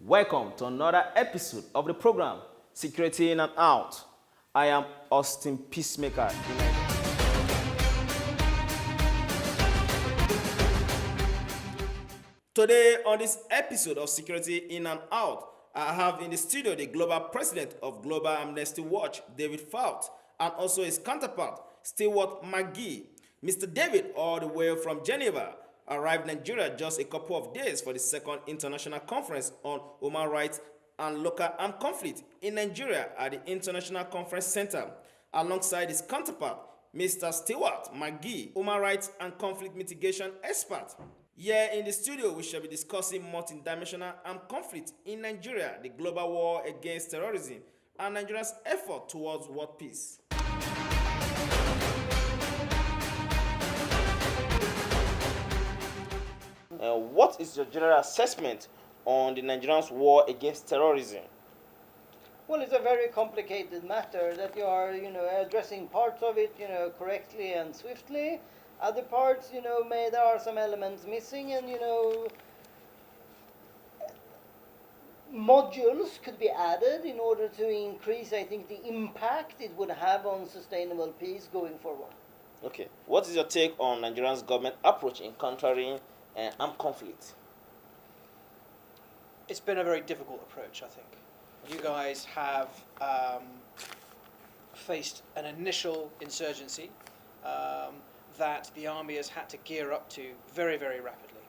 Welcome to another episode of the program, Security In and Out. I am Austin Peacemaker. Today, on this episode of Security In and Out, I have in the studio the global president of Global Amnesty Watch, David Faut, and also his counterpart, Stewart McGee. Mr. David, all the way from Geneva, arrived in Nigeria just a couple of days for the second international conference on human rights and local armed conflict in Nigeria at the International Conference Center, alongside his counterpart, Mr. Stewart McGee, human rights and conflict mitigation expert. Here in the studio, we shall be discussing multidimensional armed conflict in Nigeria, the global war against terrorism, and Nigeria's effort towards world peace. What is your general assessment on the Nigerians' war against terrorism? Well, it's a very complicated matter that you are, addressing parts of it, correctly and swiftly. Other parts, there are some elements missing, and modules could be added in order to increase, I think, the impact it would have on sustainable peace going forward. Okay. What is your take on Nigeria's government approach in countering armed conflict? It's been a very difficult approach, I think. You guys have faced an initial insurgency that the army has had to gear up to very, very rapidly.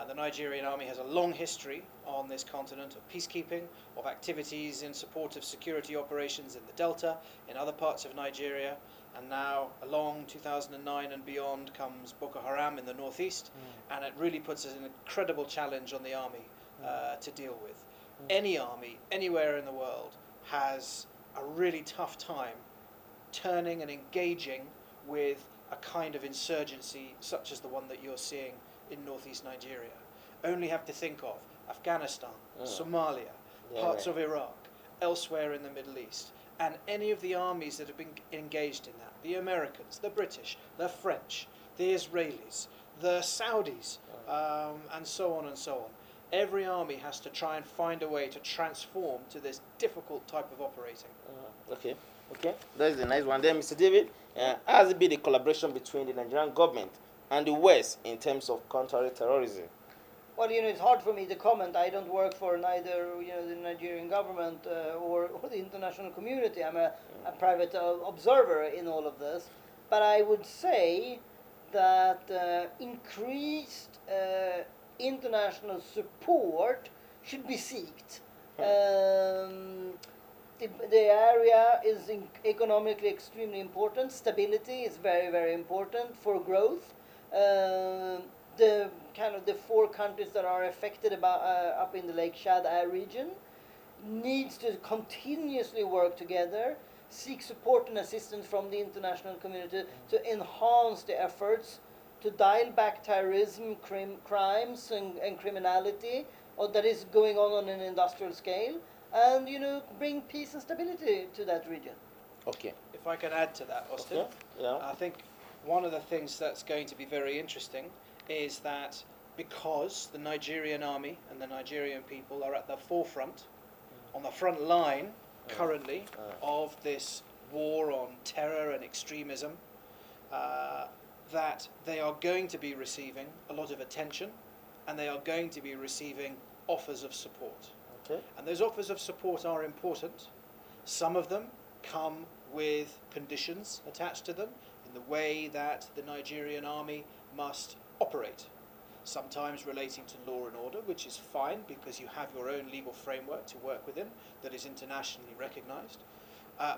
The Nigerian army has a long history on this continent of peacekeeping, of activities in support of security operations in the Delta, in other parts of Nigeria, and now along 2009 and beyond comes Boko Haram in the northeast, and it really puts us an incredible challenge on the army to deal with. Any army, anywhere in the world, has a really tough time turning and engaging with a kind of insurgency such as the one that you're seeing in northeast Nigeria. Only have to think of Afghanistan, Somalia, parts of Iraq, elsewhere in the Middle East, and any of the armies that have been engaged in that, the Americans, the British, the French, the Israelis, the Saudis, and so on and so on. Every army has to try and find a way to transform to this difficult type of operating. Okay, that is a nice one there, Mr. David. How has it been the collaboration between the Nigerian government and the West in terms of countering terrorism? Well, it's hard for me to comment. I don't work for neither, the Nigerian government or the international community. I'm a private observer in all of this. But I would say that increased international support should be sought. The area is economically extremely important. Stability is very, very important for growth. The four countries that are affected up in the Lake Chad region needs to continuously work together, seek support and assistance from the international community to enhance the efforts to dial back terrorism, crimes and criminality that is going on an industrial scale, and bring peace and stability to that region. Okay. If I can add to that, Austin, Okay. Yeah. I think one of the things that's going to be very interesting is that because the Nigerian army and the Nigerian people are at the forefront, on the front line currently of this war on terror and extremism, that they are going to be receiving a lot of attention, and they are going to be receiving offers of support. Okay. And those offers of support are important. Some of them come with conditions attached to them in the way that the Nigerian army must operate. Sometimes relating to law and order, which is fine because you have your own legal framework to work within that is internationally recognized.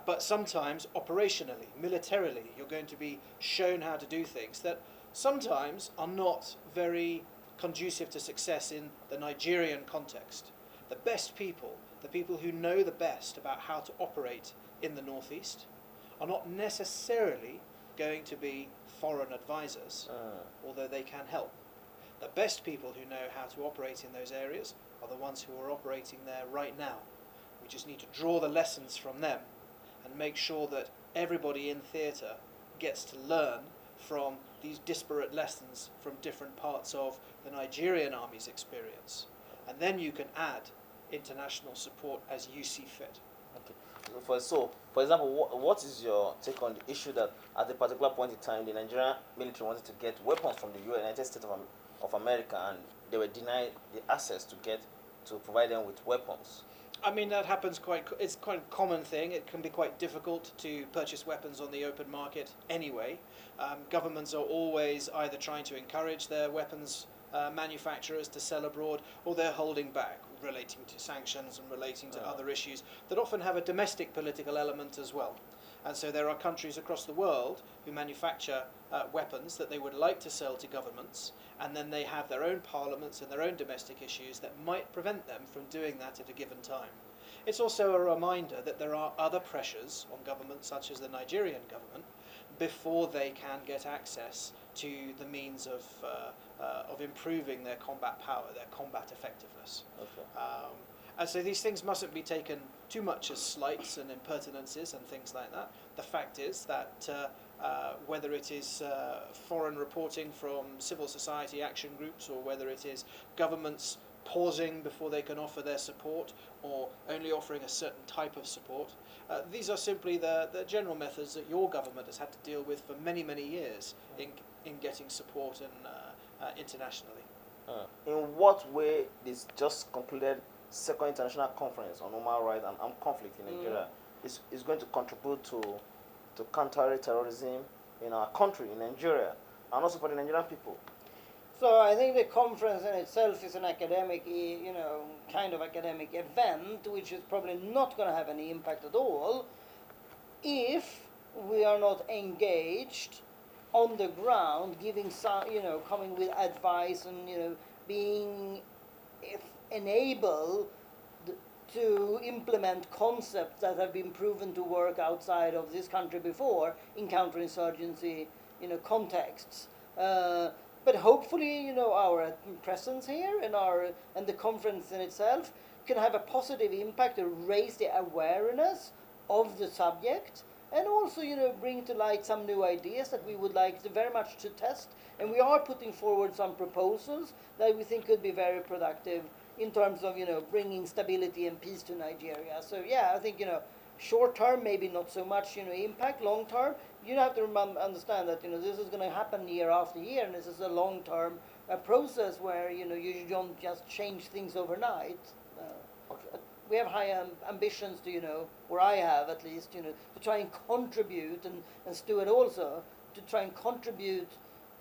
But sometimes operationally, militarily, you're going to be shown how to do things that sometimes are not very conducive to success in the Nigerian context. The best people, the people who know the best about how to operate in the Northeast, are not necessarily going to be foreign advisors, although they can help. The best people who know how to operate in those areas are the ones who are operating there right now. We just need to draw the lessons from them and make sure that everybody in theatre gets to learn from these disparate lessons from different parts of the Nigerian army's experience. And then you can add international support as you see fit. Okay. For example, what is your take on the issue that at a particular point in time, the Nigerian military wanted to get weapons from the United States of America, and they were denied the access to provide them with weapons? I mean, that happens it's quite a common thing. It can be quite difficult to purchase weapons on the open market anyway. Governments are always either trying to encourage their weapons manufacturers to sell abroad, or they're holding back, relating to sanctions and relating to other issues that often have a domestic political element as well. And so there are countries across the world who manufacture weapons that they would like to sell to governments, and then they have their own parliaments and their own domestic issues that might prevent them from doing that at a given time. It's also a reminder that there are other pressures on governments, such as the Nigerian government, before they can get access to the means of improving their combat power, their combat effectiveness. Okay. And so these things mustn't be taken too much as slights and impertinences and things like that. The fact is that whether it is foreign reporting from civil society action groups, or whether it is governments pausing before they can offer their support, or only offering a certain type of support, these are simply the general methods that your government has had to deal with for many, many years in getting support internationally. In what way this just concluded Second International Conference on Human Rights and Armed Conflict in Nigeria is going to contribute to counter terrorism in our country, in Nigeria, and also for the Nigerian people? So I think the conference in itself is an academic, kind of academic event, which is probably not going to have any impact at all if we are not engaged on the ground, giving some, coming with advice and being enabled to implement concepts that have been proven to work outside of this country before in counterinsurgency, contexts. But hopefully, our presence here and the conference in itself can have a positive impact to raise the awareness of the subject, and also, bring to light some new ideas that we would like to very much to test. And we are putting forward some proposals that we think could be very productive in terms of, bringing stability and peace to Nigeria. So yeah, I think, short term, maybe not so much, impact. Long term, you have to understand that, this is going to happen year after year, and this is a long term process where, you don't just change things overnight. Okay. We have high ambitions to, or I have at least, to try and contribute, and Stuart also, to try and contribute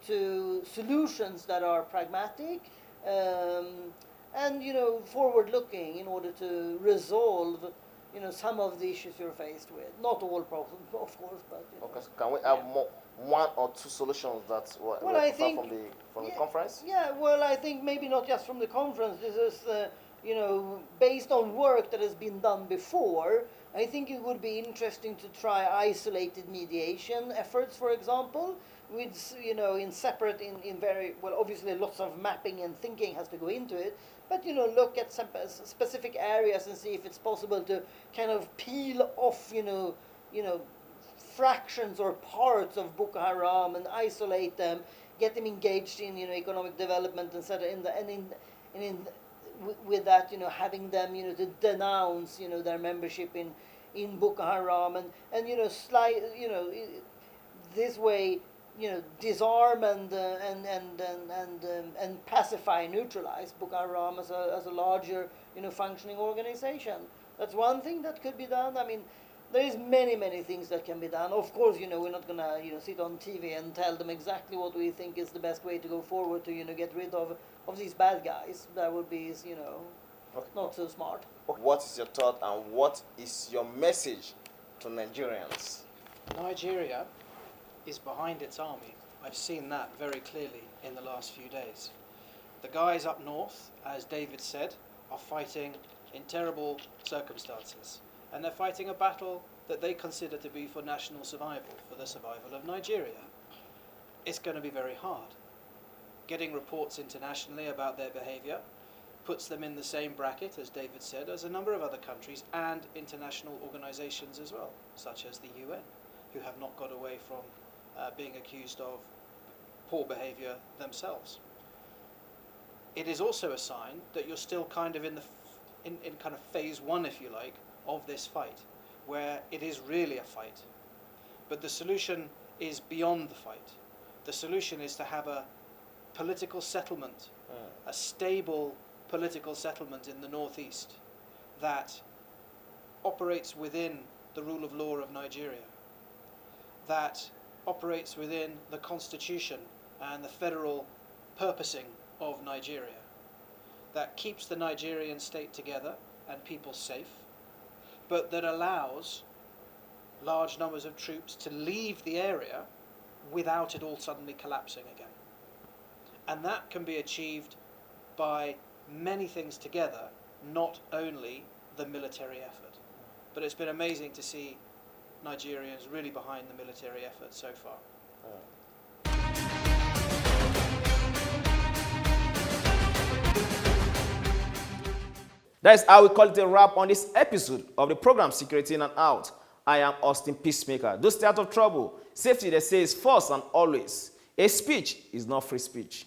to solutions that are pragmatic, and, forward-looking in order to resolve, some of the issues you're faced with. Not all problems, of course, but, Okay, so can we have one or two solutions that were I preferred think, from the conference? Yeah, well, I think maybe not just from the conference. This is, based on work that has been done before. I think it would be interesting to try isolated mediation efforts, for example, with, in separate, in very, well, obviously lots of mapping and thinking has to go into it, but, look at some specific areas and see if it's possible to kind of peel off, fractions or parts of Boko Haram and isolate them, get them engaged in, economic development, and with that, having them, to denounce, their membership in Boko Haram, and this way, disarm and pacify, neutralize Boko Haram as a larger, functioning organization. That's one thing that could be done. I mean, there is many things that can be done. Of course, we're not gonna, sit on TV and tell them exactly what we think is the best way to go forward to, get rid of these bad guys. That would be, not so smart. What is your thought, and what is your message to Nigerians? Nigeria is behind its army. I've seen that very clearly in the last few days. The guys up north, as David said, are fighting in terrible circumstances, and they're fighting a battle that they consider to be for national survival, for the survival of Nigeria. It's going to be very hard. Getting reports internationally about their behaviour puts them in the same bracket, as David said, as a number of other countries and international organisations as well, such as the UN, who have not got away from being accused of poor behaviour themselves. It is also a sign that you're still kind of in the in kind of phase one, if you like, of this fight, where it is really a fight. But the solution is beyond the fight. The solution is to have a political settlement, a stable political settlement in the northeast that operates within the rule of law of Nigeria, that operates within the constitution and the federal purposing of Nigeria, that keeps the Nigerian state together and people safe, but that allows large numbers of troops to leave the area without it all suddenly collapsing again. And that can be achieved by many things together, not only the military effort. But it's been amazing to see Nigerians really behind the military effort so far. That is how we call it a wrap on this episode of the program Security In and Out. I am Austin Peacemaker. Do stay out of trouble. Safety, they say, is first and always. A speech is not free speech.